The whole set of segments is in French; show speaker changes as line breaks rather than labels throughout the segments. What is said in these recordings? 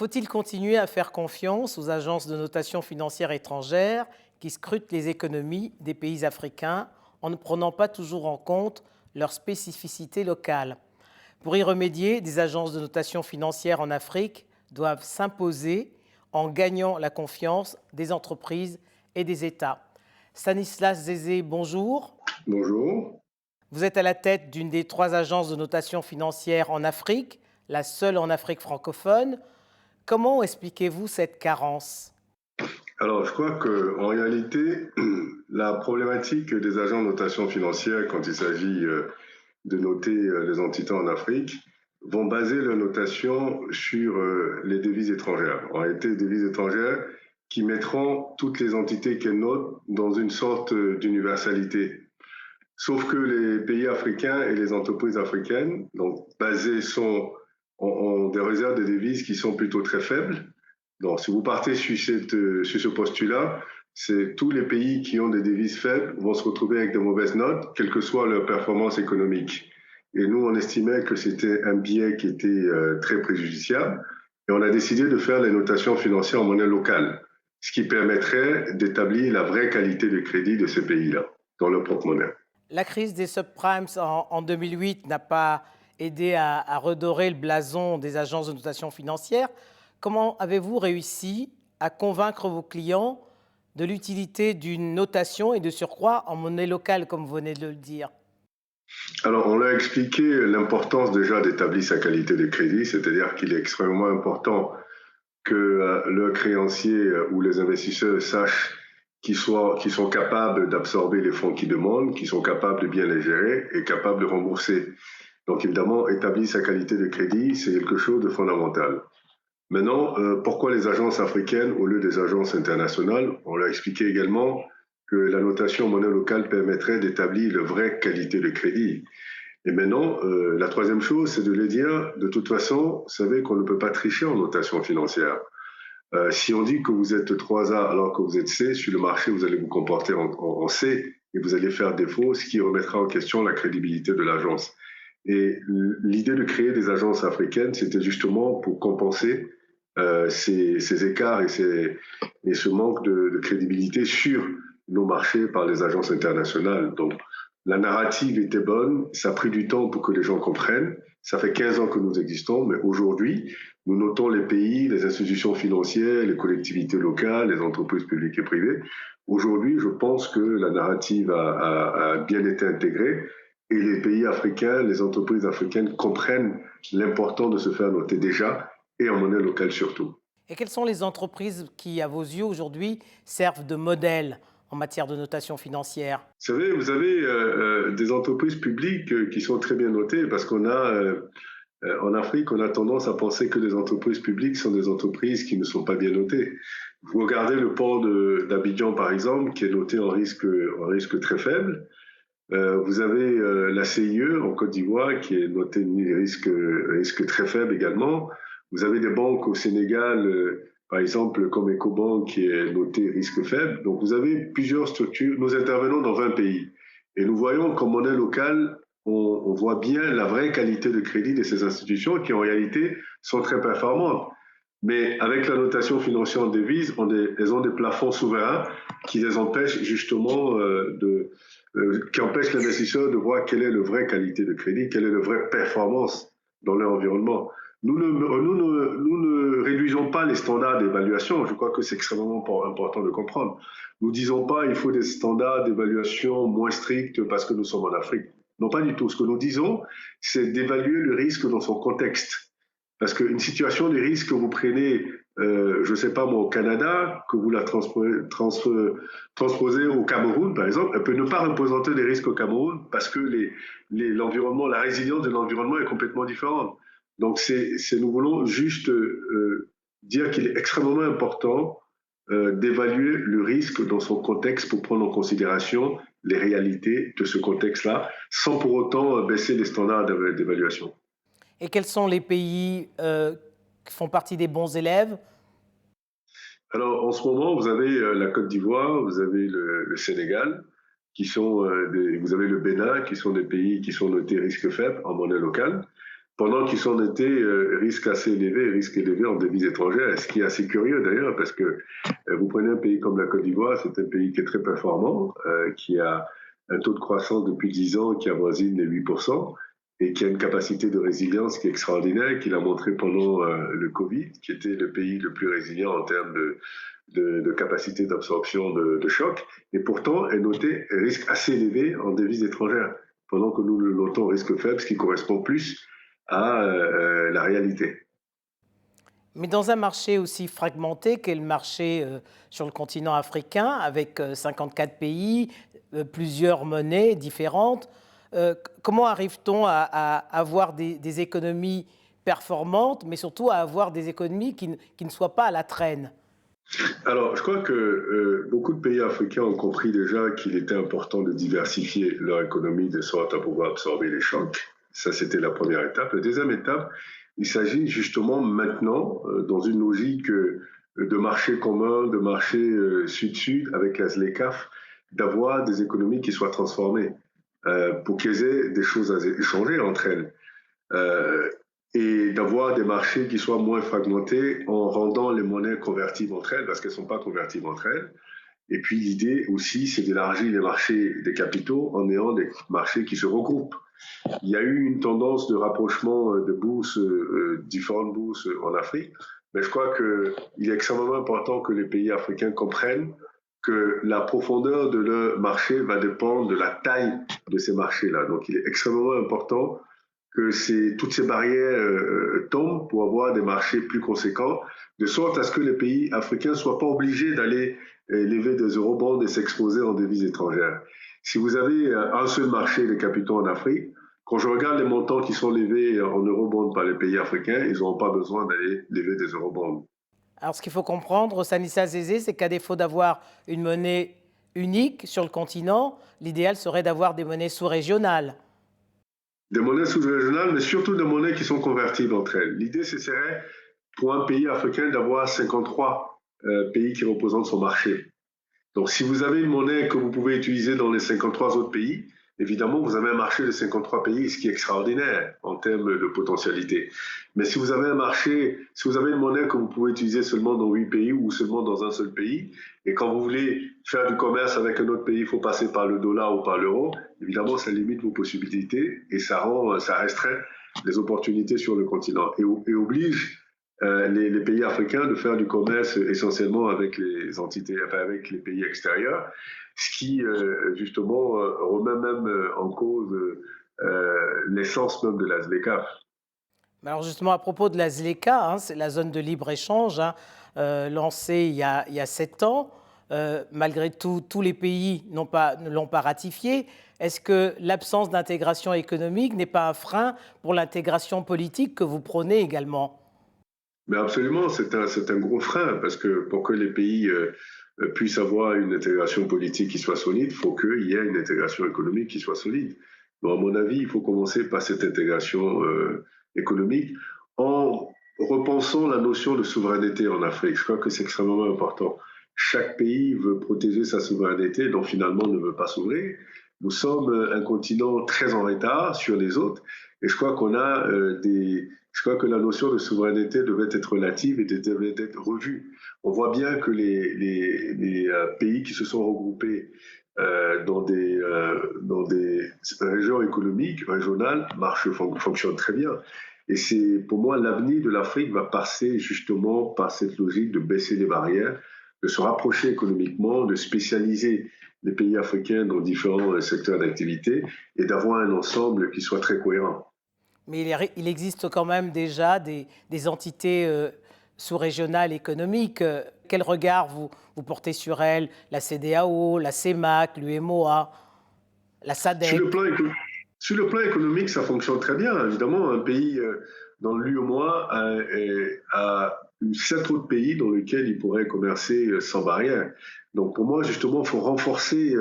Faut-il continuer à faire confiance aux agences de notation financière étrangères qui scrutent les économies des pays africains en ne prenant pas toujours en compte leurs spécificités locales? Pour y remédier, des agences de notation financière en Afrique doivent s'imposer en gagnant la confiance des entreprises et des États. Stanislas Zézé, bonjour.
Bonjour.
Vous êtes à la tête d'une des 3 agences de notation financière en Afrique, la seule en Afrique francophone. Comment expliquez-vous cette carence?
Alors, je crois qu'en réalité, la problématique des agents de notation financière, quand il s'agit de noter les entités en Afrique, vont baser leur notation sur les devises étrangères. En réalité, les devises étrangères qui mettront toutes les entités qu'elles notent dans une sorte d'universalité. Sauf que les pays africains et les entreprises africaines, donc basées ont des réserves de devises qui sont plutôt très faibles. Donc, si vous partez sur ce postulat, c'est tous les pays qui ont des devises faibles vont se retrouver avec de mauvaises notes, quelle que soit leur performance économique. Et nous, on estimait que c'était un biais qui était très préjudiciable. Et on a décidé de faire les notations financières en monnaie locale, ce qui permettrait d'établir la vraie qualité de crédit de ces pays-là, dans leur propre monnaie.
La crise des subprimes en 2008 n'a pas aidé à redorer le blason des agences de notation financière. Comment avez-vous réussi à convaincre vos clients de l'utilité d'une notation et de surcroît en monnaie locale, comme vous venez de le dire?
Alors, on leur a expliqué l'importance déjà d'établir sa qualité de crédit, c'est-à-dire qu'il est extrêmement important que leurs créanciers ou les investisseurs sachent qu'ils sont capables d'absorber les fonds qu'ils demandent, qu'ils sont capables de bien les gérer et capables de rembourser. Donc, évidemment, établir sa qualité de crédit, c'est quelque chose de fondamental. Maintenant, pourquoi les agences africaines au lieu des agences internationales? On l'a expliqué également que la notation en monnaie locale permettrait d'établir la vraie qualité de crédit. Et maintenant, la troisième chose, c'est de les dire, de toute façon, vous savez qu'on ne peut pas tricher en notation financière. Si on dit que vous êtes 3A alors que vous êtes C, sur le marché, vous allez vous comporter en C et vous allez faire défaut, ce qui remettra en question la crédibilité de l'agence. Et l'idée de créer des agences africaines, c'était justement pour compenser ces écarts et ce manque de crédibilité sur nos marchés par les agences internationales. Donc, la narrative était bonne, ça a pris du temps pour que les gens comprennent. Ça fait 15 ans que nous existons, mais aujourd'hui, nous notons les pays, les institutions financières, les collectivités locales, les entreprises publiques et privées. Aujourd'hui, je pense que la narrative a bien été intégrée et les pays africains, les entreprises africaines comprennent l'importance de se faire noter déjà et en monnaie locale surtout.
Et quelles sont les entreprises qui, à vos yeux, aujourd'hui, servent de modèle en matière de notation financière?
Vous avez des entreprises publiques qui sont très bien notées parce qu'on a en Afrique, on a tendance à penser que les entreprises publiques sont des entreprises qui ne sont pas bien notées. Vous regardez le port d'Abidjan, par exemple, qui est noté en risque très faible. Vous avez la CIE en Côte d'Ivoire qui est notée risque très faible également. Vous avez des banques au Sénégal, par exemple comme Ecobank qui est notée risque faible. Donc vous avez plusieurs structures. Nous intervenons dans 20 pays et nous voyons qu'en monnaie locale, on voit bien la vraie qualité de crédit de ces institutions qui en réalité sont très performantes. Mais avec la notation financière en devise, elles ont des plafonds souverains qui les empêchent justement qui empêchent l'investisseur de voir quelle est la vraie qualité de crédit, quelle est la vraie performance dans leur environnement. Nous ne réduisons pas les standards d'évaluation. Je crois que c'est extrêmement important de comprendre. Nous ne disons pas il faut des standards d'évaluation moins stricts parce que nous sommes en Afrique. Non, pas du tout. Ce que nous disons, c'est d'évaluer le risque dans son contexte. Parce qu'une situation de risque que vous prenez, je ne sais pas moi, au Canada, que vous la transposez au Cameroun, par exemple, elle peut ne pas représenter des risques au Cameroun parce que l'environnement, la résilience de l'environnement est complètement différente. Donc, nous voulons juste dire qu'il est extrêmement important d'évaluer le risque dans son contexte pour prendre en considération les réalités de ce contexte-là, sans pour autant baisser les standards d'évaluation.
Et quels sont les pays qui font partie des bons élèves?
Alors, en ce moment, vous avez la Côte d'Ivoire, vous avez le Sénégal, vous avez le Bénin, qui sont des pays qui sont notés risque faible en monnaie locale. pendant qu'ils sont en été, risque assez élevé, risque élevé en devises étrangères, ce qui est assez curieux d'ailleurs, parce que vous prenez un pays comme la Côte d'Ivoire, c'est un pays qui est très performant, qui a un taux de croissance depuis 10 ans qui avoisine les 8%, et qui a une capacité de résilience qui est extraordinaire, qu'il a montré pendant le Covid, qui était le pays le plus résilient en termes de capacité d'absorption de choc, et pourtant est noté risque assez élevé en devises étrangères, pendant que nous le notons risque faible, ce qui correspond plus à la réalité.
Mais dans un marché aussi fragmenté qu'est le marché sur le continent africain, avec 54 pays, plusieurs monnaies différentes, comment arrive-t-on à avoir des économies performantes, mais surtout à avoir des économies qui ne soient pas à la traîne?
Alors, je crois que beaucoup de pays africains ont compris déjà qu'il était important de diversifier leur économie de sorte à pouvoir absorber les chocs. Ça, c'était la première étape. La deuxième étape, il s'agit justement maintenant, dans une logique de marché commun, de marché sud-sud avec la ZLECAf, d'avoir des économies qui soient transformées pour qu'elles aient des choses à échanger entre elles. Et d'avoir des marchés qui soient moins fragmentés en rendant les monnaies convertibles entre elles, parce qu'elles ne sont pas convertibles entre elles. Et puis l'idée aussi, c'est d'élargir les marchés des capitaux en ayant des marchés qui se regroupent. Il y a eu une tendance de rapprochement de bourses, différentes bourses en Afrique, mais je crois qu'il est extrêmement important que les pays africains comprennent que la profondeur de leur marché va dépendre de la taille de ces marchés-là. Donc il est extrêmement important que toutes ces barrières tombent pour avoir des marchés plus conséquents, de sorte à ce que les pays africains ne soient pas obligés d'aller lever des eurobonds et s'exposer en devises étrangères. Si vous avez un seul marché des capitaux en Afrique, quand je regarde les montants qui sont levés en eurobonds par les pays africains, ils n'auront pas besoin d'aller lever des eurobonds.
Alors, ce qu'il faut comprendre, Sanissa Zézé, c'est qu'à défaut d'avoir une monnaie unique sur le continent, l'idéal serait d'avoir des monnaies sous-régionales.
Des monnaies sous-régionales, mais surtout des monnaies qui sont convertibles entre elles. L'idée, ce serait pour un pays africain d'avoir 53 pays qui représentent son marché. Donc, si vous avez une monnaie que vous pouvez utiliser dans les 53 autres pays, évidemment, vous avez un marché de 53 pays, ce qui est extraordinaire en termes de potentialité. Mais si vous avez un marché, si vous avez une monnaie que vous pouvez utiliser seulement dans 8 pays ou seulement dans un seul pays, et quand vous voulez faire du commerce avec un autre pays, il faut passer par le dollar ou par l'euro, évidemment, ça limite vos possibilités et ça restreint les opportunités sur le continent et oblige les pays africains de faire du commerce essentiellement avec les entités, enfin avec les pays extérieurs, ce qui justement remet même en cause l'essence même de la ZLECAf.
Alors justement, à propos de la ZLECA, c'est la zone de libre-échange lancée il y a 7 ans. Malgré tout, tous les pays ne l'ont pas ratifiée. Est-ce que l'absence d'intégration économique n'est pas un frein pour l'intégration politique que vous prônez également?
Mais absolument, c'est un gros frein, parce que pour que les pays puissent avoir une intégration politique qui soit solide, il faut qu'il y ait une intégration économique qui soit solide. Donc, à mon avis, il faut commencer par cette intégration économique en repensant la notion de souveraineté en Afrique. Je crois que c'est extrêmement important. Chaque pays veut protéger sa souveraineté, donc finalement ne veut pas s'ouvrir. Nous sommes un continent très en retard sur les autres, et je crois je crois que la notion de souveraineté devait être relative et devait être revue. On voit bien que les pays qui se sont regroupés dans des régions économiques, régionales, fonctionnent très bien. Et c'est, pour moi, l'avenir de l'Afrique va passer justement par cette logique de baisser les barrières, de se rapprocher économiquement, de spécialiser les pays africains dans différents secteurs d'activité et d'avoir un ensemble qui soit très cohérent.
Mais il existe quand même déjà des entités sous-régionales économiques. Quel regard vous portez sur elles? La CEDEAO, la CEMAC, l'UEMOA, la SADC?
Sur le plan économique, ça fonctionne très bien. Évidemment, un pays dans l'UEMOA a 7 autres pays dans lesquels il pourrait commercer sans barrière. Donc pour moi, justement, il faut renforcer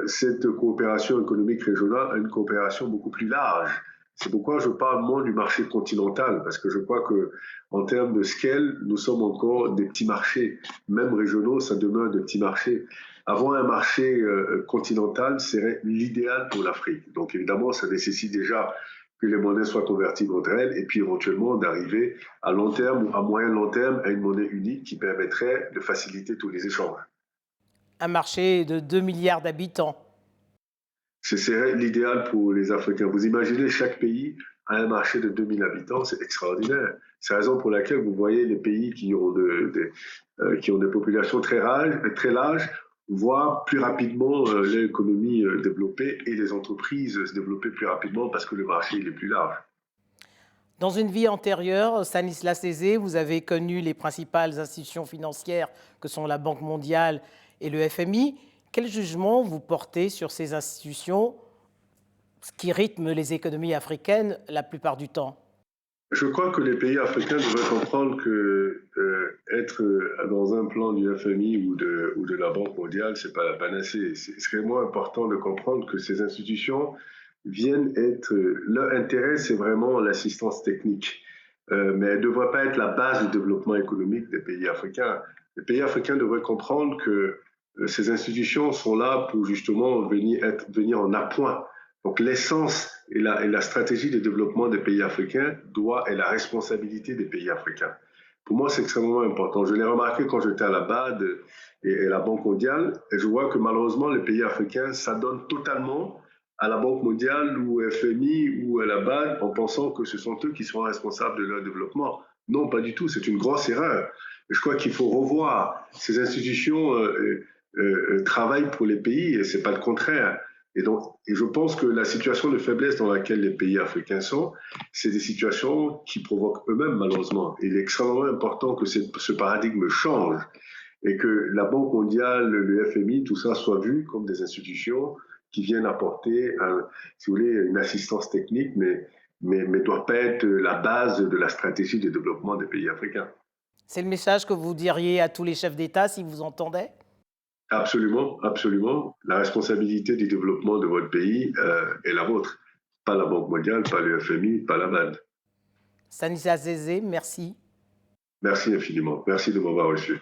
cette coopération économique régionale à une coopération beaucoup plus large. C'est pourquoi je parle moins du marché continental, parce que je crois qu'en termes de scale, nous sommes encore des petits marchés. Même régionaux, ça demeure des petits marchés. Avoir un marché continental serait l'idéal pour l'Afrique. Donc évidemment, ça nécessite déjà que les monnaies soient converties contre elles, et puis éventuellement d'arriver à long terme ou à moyen long terme à une monnaie unique qui permettrait de faciliter tous les échanges.
Un marché de 2 milliards d'habitants.
Ce serait l'idéal pour les Africains. Vous imaginez, chaque pays a un marché de 2000 habitants, c'est extraordinaire. C'est la raison pour laquelle vous voyez les pays qui ont des populations très larges, voient plus rapidement l'économie développer et les entreprises se développer plus rapidement parce que le marché il est plus large.
Dans une vie antérieure, Stanislas Zézé, vous avez connu les principales institutions financières que sont la Banque mondiale et le FMI. Quel jugement vous portez sur ces institutions qui rythment les économies africaines la plupart du temps?
Je crois que les pays africains devraient comprendre que être dans un plan du FMI ou de la Banque mondiale, c'est pas la panacée. C'est extrêmement important de comprendre que ces institutions viennent être... Leur intérêt, c'est vraiment l'assistance technique. Mais elle ne devrait pas être la base du développement économique des pays africains. Les pays africains devraient comprendre que ces institutions sont là pour justement venir en appoint. Donc l'essence et la stratégie de développement des pays africains est la responsabilité des pays africains. Pour moi, c'est extrêmement important. Je l'ai remarqué quand j'étais à la BAD et la Banque mondiale, et je vois que malheureusement, les pays africains s'adonnent totalement à la Banque mondiale ou au FMI ou à la BAD en pensant que ce sont eux qui sont responsables de leur développement. Non, pas du tout. C'est une grosse erreur. Je crois qu'il faut revoir ces institutions travaillent pour les pays et c'est pas le contraire. Et je pense que la situation de faiblesse dans laquelle les pays africains sont, c'est des situations qui provoquent eux-mêmes, malheureusement. Il est extrêmement important que ce paradigme change et que la Banque mondiale, le FMI, tout ça soit vu comme des institutions qui viennent apporter, si vous voulez, une assistance technique, mais ne doit pas être la base de la stratégie de développement des pays africains.
C'est le message que vous diriez à tous les chefs d'État s'ils vous entendaient?
Absolument, absolument. La responsabilité du développement de votre pays est la vôtre. Pas la Banque mondiale, pas le FMI, pas la BAD.
Stanislas Zézé, merci.
Merci infiniment. Merci de m'avoir reçu.